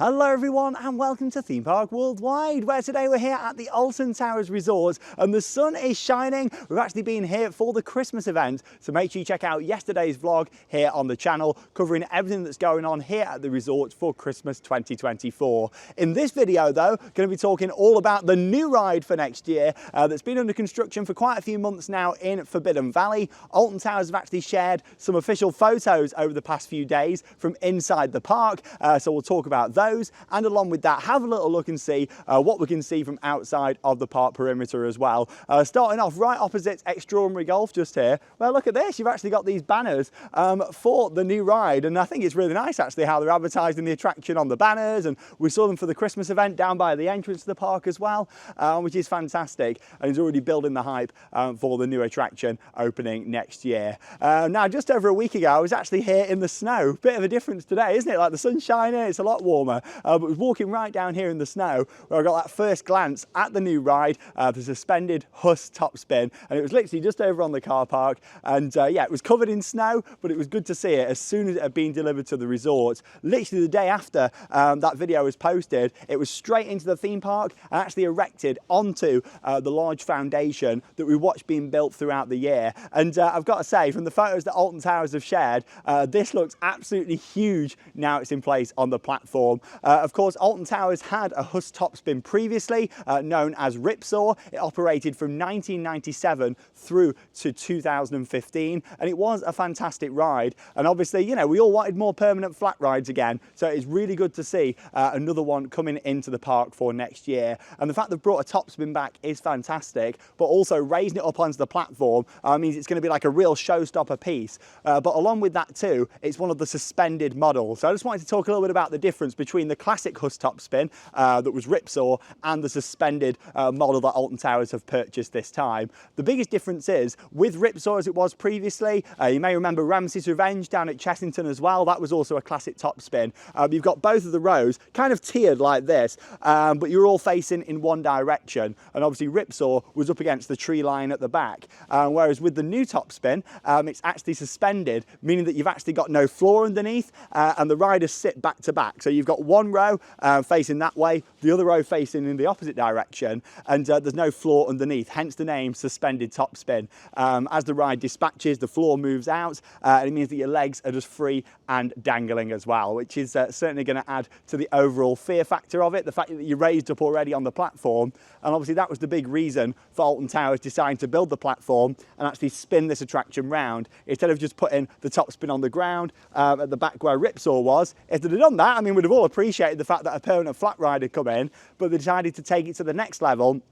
Hello everyone and welcome to Theme Park Worldwide, where today we're here at the Alton Towers Resort and the sun is shining. We've actually been here for the Christmas event, so make sure you check out yesterday's vlog here on the channel covering everything that's going on here at the resort for Christmas 2024. In this video though, going to be talking all about the new ride for next year that's been under construction for quite a few months now in Forbidden Valley. Alton Towers have actually shared some official photos over the past few days from inside the park, so we'll talk about those. And along with that, have a little look and see what we can see from outside of the park perimeter as well. Starting off right opposite Extraordinary Golf just here. Well, look at this, you've actually got these banners for the new ride, and I think it's really nice actually how they're advertising the attraction on the banners, and we saw them for the Christmas event down by the entrance to the park as well, which is fantastic, and is already building the hype for the new attraction opening next year. Now, just over a week ago, I was actually here in the snow. Bit of a difference today, isn't it? Like the sun's shining, it's a lot warmer. But was walking right down here in the snow where I got that first glance at the new ride, the suspended HUSS top spin, and it was literally just over on the car park, and yeah, it was covered in snow, but it was good to see it as soon as it had been delivered to the resort. Literally the day after that video was posted, it was straight into the theme park and actually erected onto the large foundation that we watched being built throughout the year. And I've got to say, from the photos that Alton Towers have shared, this looks absolutely huge now it's in place on the platform. Of course, Alton Towers had a HUSS top spin previously, known as Ripsaw. It operated from 1997 through to 2015, and it was a fantastic ride. And obviously, you know, we all wanted more permanent flat rides again, so it's really good to see another one coming into the park for next year. And the fact they've brought a top spin back is fantastic, but also raising it up onto the platform means it's going to be like a real showstopper piece. But along with that too, it's one of the suspended models. So I just wanted to talk a little bit about the difference between the classic HUSS top spin that was Ripsaw and the suspended model that Alton Towers have purchased this time. The biggest difference is with Ripsaw, as it was previously, you may remember Ramsay's Revenge down at Chessington as well. That was also a classic top spin. You've got both of the rows kind of tiered like this, but you're all facing in one direction, and obviously Ripsaw was up against the tree line at the back, whereas with the new top spin, it's actually suspended, meaning that you've actually got no floor underneath, and the riders sit back to back. So you've got one row facing that way, the other row facing in the opposite direction, and there's no floor underneath, hence the name suspended top spin. As the ride dispatches, the floor moves out, and it means that your legs are just free and dangling as well, which is certainly going to add to the overall fear factor of it, the fact that you're raised up already on the platform. And obviously that was the big reason for Alton Towers deciding to build the platform and actually spin this attraction round, instead of just putting the top spin on the ground at the back where Ripsaw was. If they'd have done that, I mean, we'd have all appreciated the fact that a permanent flat ride had come in, but they decided to take it to the next level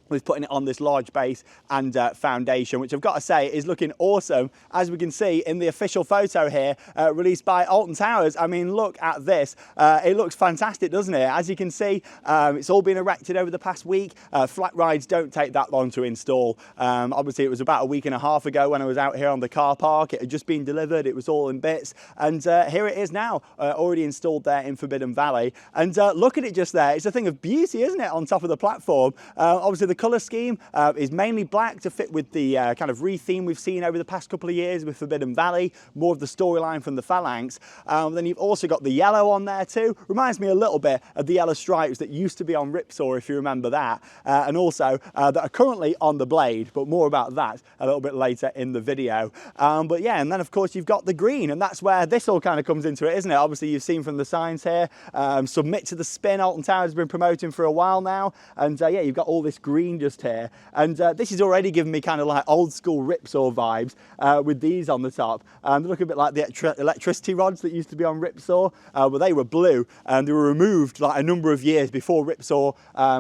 with putting it on this large base and foundation, which I've got to say is looking awesome, as we can see in the official photo here released by Alton Towers. I mean, look at this. It looks fantastic, doesn't it? As you can see, it's all been erected over the past week. Flat rides don't take that long to install. Obviously, it was about a week and a half ago when I was out here on the car park. It had just been delivered. It was all in bits. And here it is now, already installed there in Forbidden Valley. And look at it just there. It's a thing of beauty, isn't it, on top of the platform? Obviously, the colour scheme is mainly black to fit with the kind of re-theme we've seen over the past couple of years with Forbidden Valley, more of the storyline from the Phalanx. Then you've also got the yellow on there too. Reminds me a little bit of the yellow stripes that used to be on Ripsaw, if you remember that, and also that are currently on the Blade, but more about that a little bit later in the video. But yeah, and then of course you've got the green, and that's where this all kind of comes into it, isn't it? Obviously you've seen from the signs here, submit to the spin, Alton Towers has been promoting for a while now, and yeah, you've got all this green just here, and this is already giving me kind of like old school Ripsaw vibes with these on the top. They look a bit like the electricity rods that used to be on Ripsaw, but they were blue and they were removed like a number of years before Ripsaw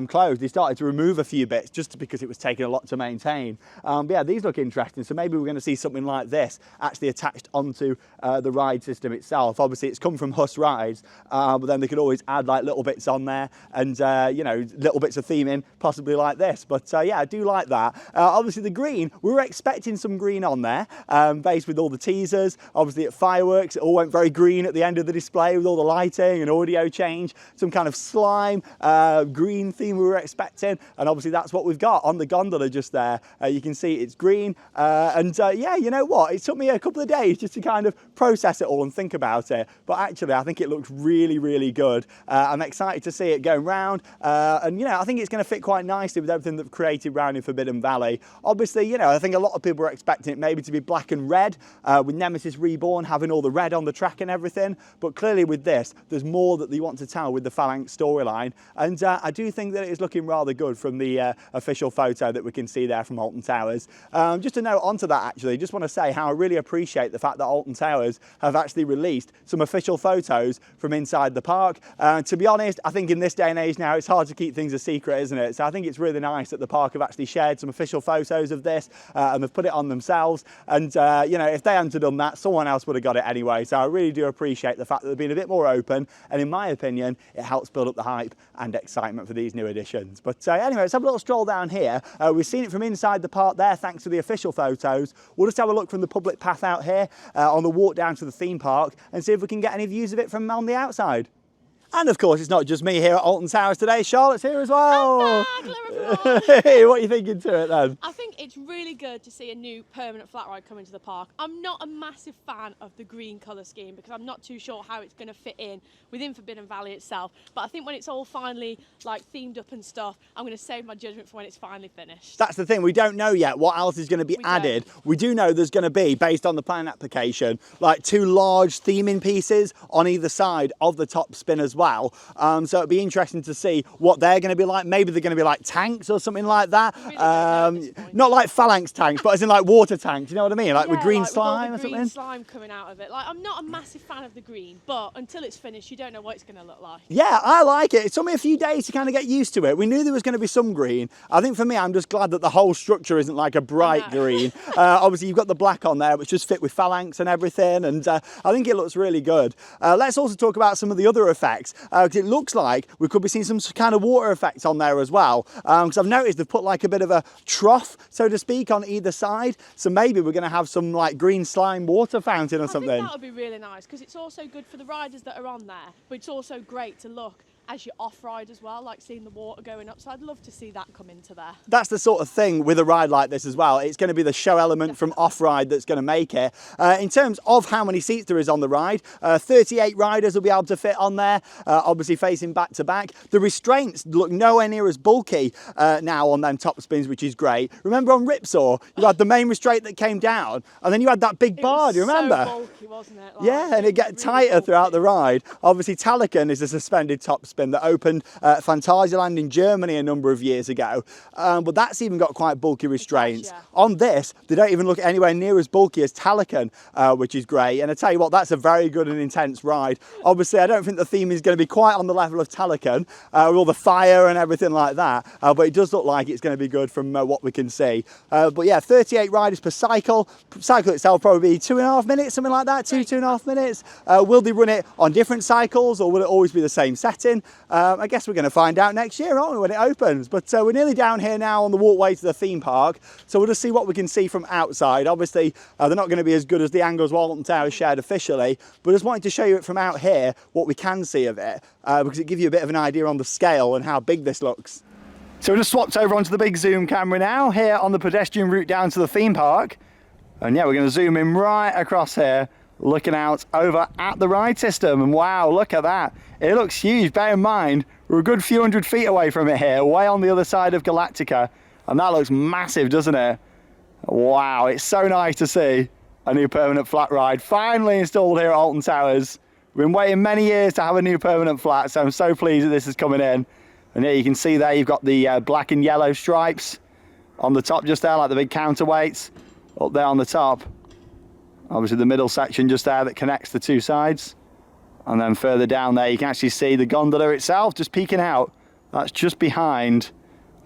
closed. They started to remove a few bits just because it was taking a lot to maintain. But yeah, these look interesting, so maybe we're going to see something like this actually attached onto the ride system itself. Obviously it's come from HUSS Rides, but then they could always add like little bits on there, and you know, little bits of theming possibly like this. this. But yeah, I do like that. Obviously the green, we were expecting some green on there, based with all the teasers. Obviously at fireworks, it all went very green at the end of the display with all the lighting and audio change, some kind of slime green theme we were expecting, and obviously that's what we've got on the gondola just there. You can see it's green, and yeah, you know what, it took me a couple of days just to kind of process it all and think about it, but actually I think it looks really, really good. I'm excited to see it going round, and you know, I think it's going to fit quite nicely with everything they've created round in Forbidden Valley. Obviously, you know, I think a lot of people were expecting it maybe to be black and red, with Nemesis Reborn having all the red on the track and everything, but clearly with this there's more that they want to tell with the Phalanx storyline, and I do think that it is looking rather good from the official photo that we can see there from Alton Towers. Just a note onto that, actually, just want to say how I really appreciate the fact that Alton Towers have actually released some official photos from inside the park. To be honest, I think in this day and age now it's hard to keep things a secret, isn't it? So I think it's really nice that the park have actually shared some official photos of this, and they've put it on themselves, and you know, if they hadn't done that, someone else would have got it anyway. So I really do appreciate the fact that they've been a bit more open, and in my opinion it helps build up the hype and excitement for these new editions. But anyway, let's have a little stroll down here. We've seen it from inside the park there thanks to the official photos. We'll just have a look from the public path out here on the walk down to the theme park and see if we can get any views of it from on the outside. And of course, it's not just me here at Alton Towers today. Charlotte's here as well. Hello everyone. Hey, what are you thinking to it then? I think it's really good to see a new permanent flat ride come into the park. I'm not a massive fan of the green colour scheme because I'm not too sure how it's going to fit in within Forbidden Valley itself. But I think when it's all finally like themed up and stuff, I'm going to save my judgment for when it's finally finished. That's the thing, we don't know yet what else is going to be added. We do know there's going to be, based on the plan application, like 2 large theming pieces on either side of the top spin as well. So it'd be interesting to see what they're going to be like. Maybe they're going to be like tanks or something like that. Really not like Phalanx tanks, but as in like water tanks, you know what I mean? Like with green slime or something. Green slime coming out of it. Like, I'm not a massive fan of the green, but until it's finished, you don't know what it's going to look like. Yeah, I like it. It took me a few days to kind of get used to it. We knew there was going to be some green. I think for me, I'm just glad that the whole structure isn't like a bright green. Obviously, you've got the black on there, which just fit with Phalanx and everything, and I think it looks really good. Let's also talk about some of the other effects. It looks like we could be seeing some kind of water effects on there as well, because I've noticed they've put like a bit of a trough, so to speak, on either side, so maybe we're going to have some like green slime water fountain or something. I think that would be really nice because it's also good for the riders that are on there, but it's also great to look as you off-ride as well, like seeing the water going up, so I'd love to see that come into there. That's the sort of thing with a ride like this as well. It's going to be the show element from off-ride that's going to make it. In terms of how many seats there is on the ride, 38 riders will be able to fit on there, obviously facing back to back. The restraints look nowhere near as bulky now on them top spins, which is great. Remember on Ripsaw, you had the main restraint that came down, and then you had that big bar, do you remember? So bulky, wasn't it? Like, yeah, and it got tighter throughout the ride. Obviously Talican is a suspended top spin that opened Phantasialand in Germany a number of years ago, but that's even got quite bulky restraints. Does, yeah. On this, they don't even look anywhere near as bulky as Talican, which is great, and I tell you what, that's a very good and intense ride. Obviously, I don't think the theme is going to be quite on the level of Talican, with all the fire and everything like that, but it does look like it's going to be good from what we can see. But yeah, 38 riders per cycle. Cycle itself probably be 2.5 minutes, something like that, 2.5 minutes. Will they run it on different cycles, or will it always be the same setting? I guess we're going to find out next year, aren't we, when it opens? But we're nearly down here now on the walkway to the theme park, so we'll just see what we can see from outside. Obviously, they're not going to be as good as the angles Alton Towers shared officially, but just wanted to show you it from out here, what we can see of it, because it gives you a bit of an idea on the scale and how big this looks. So we just swapped over onto the big zoom camera now, here on the pedestrian route down to the theme park. And yeah, we're going to zoom in right across here, looking out over at the ride system, and wow, look at that. It looks huge. Bear in mind, we're a good few hundred feet away from it here, way on the other side of Galactica, and that looks massive, doesn't it? Wow, it's so nice to see a new permanent flat ride finally installed here at Alton Towers. We've been waiting many years to have a new permanent flat, so I'm so pleased that this is coming in. And here you can see there, you've got the black and yellow stripes on the top just there, like the big counterweights up there on the top. Obviously the middle section just there that connects the two sides. And then further down there, you can actually see the gondola itself just peeking out. That's just behind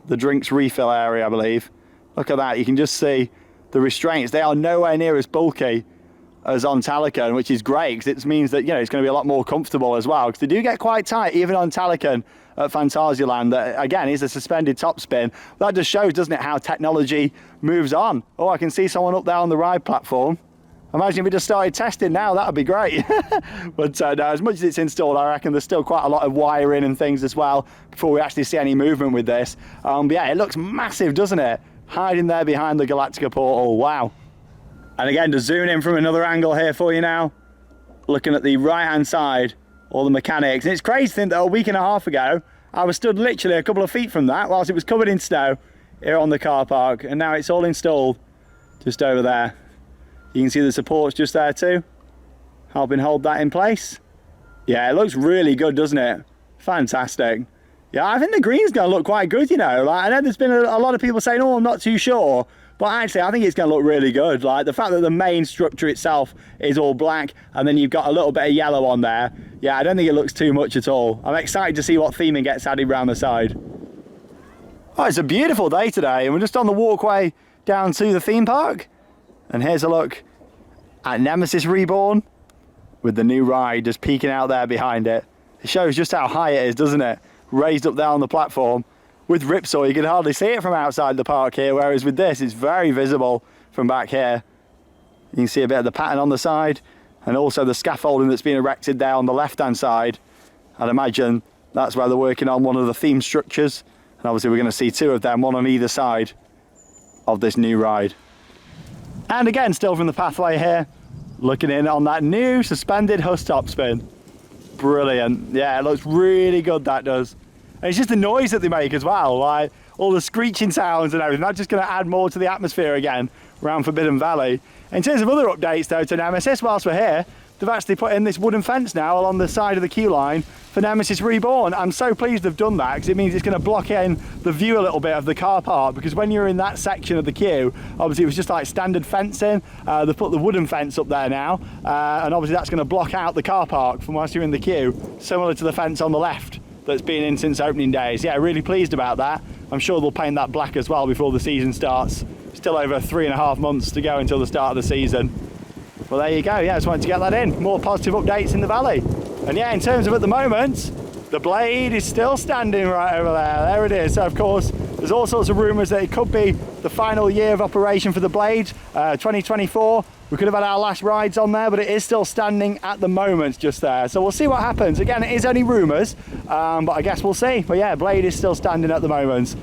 the drinks refill area, I believe. Look at that, you can just see the restraints. They are nowhere near as bulky as on Talican, which is great because it means that, you know, it's going to be a lot more comfortable as well, because they do get quite tight even on Talican at Phantasialand. That again is a suspended top spin. That just shows, doesn't it, how technology moves on. Oh, I can see someone up there on the ride platform. Imagine if we just started testing now, that would be great. But no, as much as it's installed, I reckon there's still quite a lot of wiring and things as well before we actually see any movement with this. But yeah, it looks massive, doesn't it? Hiding there behind the Galactica portal, wow. And again, to zoom in from another angle here for you now, looking at the right-hand side, all the mechanics. And it's crazy to think that a week and a half ago, I was stood literally a couple of feet from that whilst it was covered in snow here on the car park. And now it's all installed just over there. You can see the supports just there too, helping hold that in place. Yeah, it looks really good, doesn't it? Fantastic. Yeah, I think the green's going to look quite good, you know. Like, I know there's been a lot of people saying, oh, I'm not too sure. But actually, I think it's going to look really good. Like, the fact that the main structure itself is all black and then you've got a little bit of yellow on there. Yeah, I don't think it looks too much at all. I'm excited to see what theming gets added around the side. Oh, it's a beautiful day today, and we're just on the walkway down to the theme park. And here's a look at Nemesis Reborn with the new ride just peeking out there behind it. It shows just how high it is, doesn't it? Raised up there on the platform. With Ripsaw, you can hardly see it from outside the park here, whereas with this, it's very visible from back here. You can see a bit of the pattern on the side, and also the scaffolding that's been erected there on the left-hand side. I'd imagine that's where they're working on one of the theme structures. And obviously we're going to see two of them, one on either side of this new ride. And again, still from the pathway here, looking in on that new suspended HUSS top spin. Brilliant. Yeah, it looks really good, that does. And it's just the noise that they make as well, like all the screeching sounds and everything. That's just going to add more to the atmosphere again around Forbidden Valley. In terms of other updates though to Nemesis, whilst we're here, they've actually put in this wooden fence now along the side of the queue line for Nemesis Reborn. I'm so pleased they've done that, because it means it's going to block in the view a little bit of the car park, because when you're in that section of the queue, obviously it was just like standard fencing. They've put the wooden fence up there now, and obviously that's going to block out the car park from whilst you're in the queue, similar to the fence on the left that's been in since opening days. Yeah, really pleased about that. I'm sure they'll paint that black as well before the season starts. Still over 3.5 months to go until the start of the season. Well, there you go. Yeah, just wanted to get that in. More positive updates in the valley. And yeah, in terms of at the moment, the Blade is still standing right over there. There it is. So of course, there's all sorts of rumours that it could be the final year of operation for the Blade, 2024. We could have had our last rides on there, but it is still standing at the moment just there. So we'll see what happens. Again, it is only rumours, but I guess we'll see. But yeah, Blade is still standing at the moment.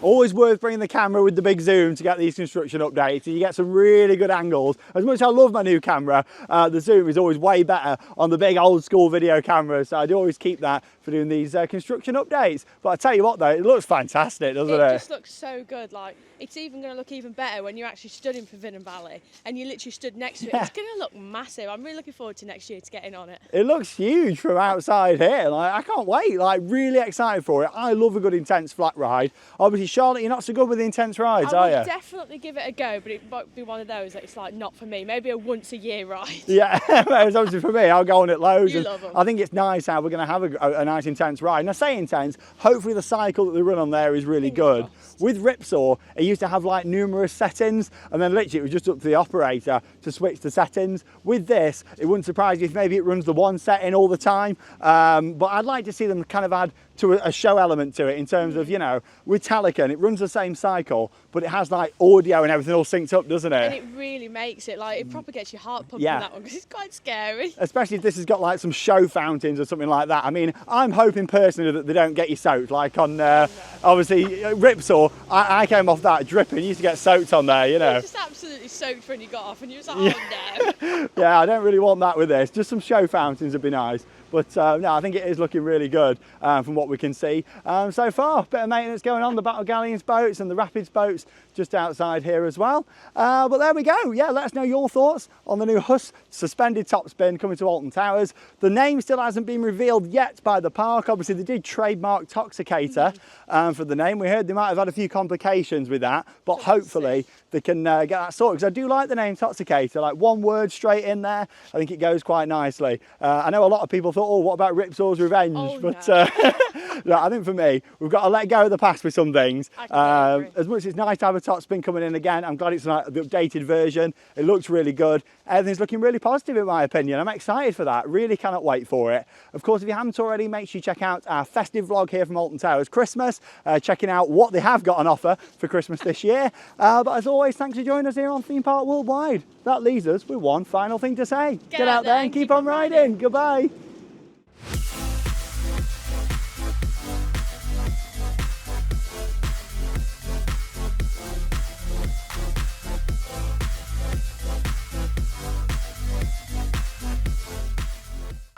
Always worth bringing the camera with the big zoom to get these construction updates. You get some really good angles. As much as I love my new camera, the zoom is always way better on the big old school video cameras. So I do always keep that for doing these construction updates. But I tell you what though, it looks fantastic, doesn't it? It just looks so good. Like, it's even going to look even better when you're actually stood in Forbidden Valley and you literally stood next to it. It's going to look massive. I'm really looking forward to next year to getting on it. It looks huge from outside here. Like, I can't wait. Like, really excited for it. I love a good intense flat ride. Obviously, Charlotte, you're not so good with the intense rides, are you? I would definitely give it a go, but it might be one of those that it's like not for me. Maybe a once a year ride. Yeah, it's obviously for me. I'll go on it loads. You love them. I think it's nice how we're going to have a nice intense ride. And I say intense, hopefully the cycle that they run on there is really good. With Ripsaw, it used to have like numerous settings, and then literally it was just up to the operator to switch the settings. With this, it wouldn't surprise you if maybe it runs the one setting all the time, but I'd like to see them kind of add to a show element to it in terms of, you know, with Talican, it runs the same cycle, but it has like audio and everything all synced up, doesn't it? And it really makes it, like, it proper gets your heart pumping, that one, because it's quite scary. Especially if this has got like some show fountains or something like that. I mean, I'm hoping personally that they don't get you soaked, like on, obviously, Ripsaw, I came off that dripping, you used to get soaked on there, you know. You're just absolutely soaked when you got off, and you was like, oh no. Yeah, I don't really want that with this. Just some show fountains would be nice. But no, I think it is looking really good from what we can see so far. Bit of maintenance going on, the Battle Galleons boats and the Rapids boats just outside here as well. But there we go. Yeah, let us know your thoughts on the new HUSS suspended top spin coming to Alton Towers. The name still hasn't been revealed yet by the park. Obviously, they did trademark Toxicator for the name. We heard they might have had a few complications with that, but hopefully they can get that sorted. Because I do like the name Toxicator, like one word straight in there. I think it goes quite nicely. I know a lot of people thought, oh, what about Ripsaw's Revenge? Oh, but no. No, I think for me, we've got to let go of the past with some things. As much as it's nice to have a top spin coming in again, I'm glad it's like the updated version. It looks really good. Everything's looking really positive in my opinion. I'm excited for that. Really cannot wait for it. Of course, if you haven't already, make sure you check out our festive vlog here from Alton Towers Christmas, checking out what they have got on offer for Christmas this year. But as always, thanks for joining us here on Theme Park Worldwide. That leaves us with one final thing to say. Get out there and keep on riding. Goodbye.